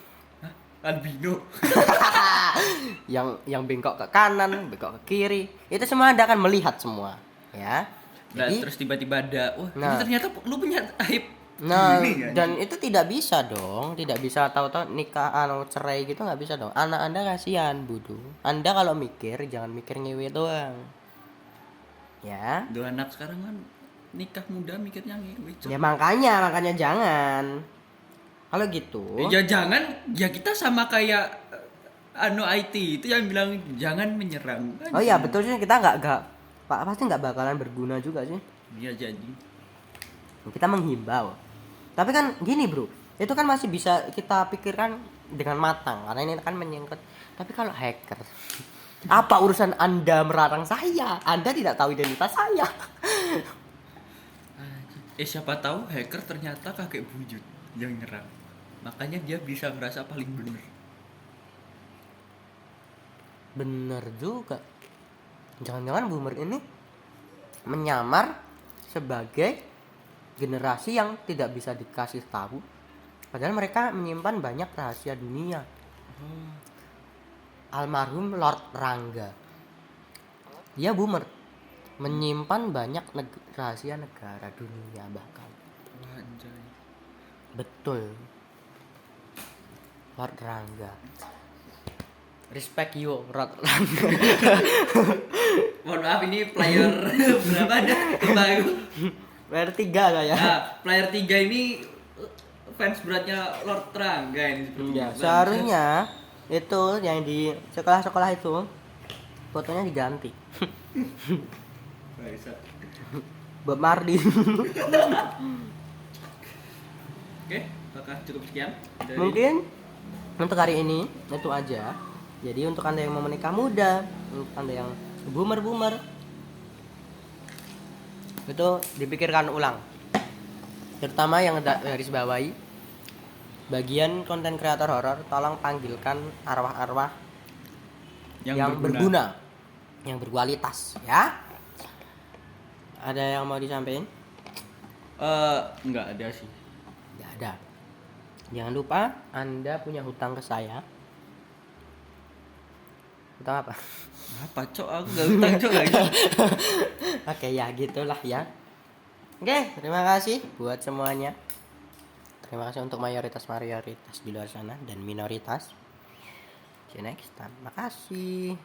albino. yang bengkok ke kanan, bengkok ke kiri. Itu semua Anda akan melihat semua, ya. Jadi, terus tiba-tiba ada, wah, ini ternyata lu punya aib. Nah, dan itu tidak bisa dong, tidak bisa tahu-tahu nikah cerai gitu, nggak bisa dong. Anak Anda kasihan, bodoh. Anda kalau mikir jangan mikir ngewe doang. Ya. Dua anak sekarang kan nikah muda mikirnya ngewe. Ya makanya jangan. Kalau gitu. Ya jangan, ya kita sama kayak IT itu yang bilang jangan menyerang. Oh iya betul sih, kita nggak Pak pasti nggak bakalan berguna juga sih. Iya jadi. Kita menghimbau. Tapi kan gini bro, itu kan masih bisa kita pikirkan dengan matang karena ini kan menyangkut. Tapi kalau hacker, apa urusan Anda melarang saya? Anda tidak tahu identitas saya. Siapa tahu hacker ternyata kakek buyut yang nyerang. Makanya dia bisa merasa paling bener. Bener juga. Jangan-jangan boomer ini menyamar sebagai generasi yang tidak bisa dikasih tahu. Padahal mereka menyimpan banyak rahasia dunia. Almarhum Lord Rangga. Dia boomer. Menyimpan banyak rahasia negara dunia bahkan. Anjay. Betul. Lord Rangga. Respect you, Lord Rangga. Mohon maaf ini player berapa ada? Baru. Player 3 saya. Nah, player 3 ini fans beratnya Lord Rangga ini Iya, seharusnya itu yang di sekolah-sekolah itu fotonya diganti. Bangsat. Bob Marley. Oke, apakah cukup sekian? Dari... Mungkin untuk hari ini itu aja. Jadi untuk Anda yang mau menikah muda, untuk Anda yang boomer itu dipikirkan ulang. Terutama yang garis bawahi bagian konten kreator horor, tolong panggilkan arwah-arwah yang berguna, yang berkualitas ya. Ada yang mau disampaikan? Enggak ada sih. Tidak ada. Jangan lupa Anda punya hutang ke saya. Hutang apa? Apa cok, aku enggak utang cok lagi. Oke ya gitulah ya. Oke, terima kasih buat semuanya. Terima kasih untuk mayoritas di luar sana dan minoritas. See you next time. Makasih.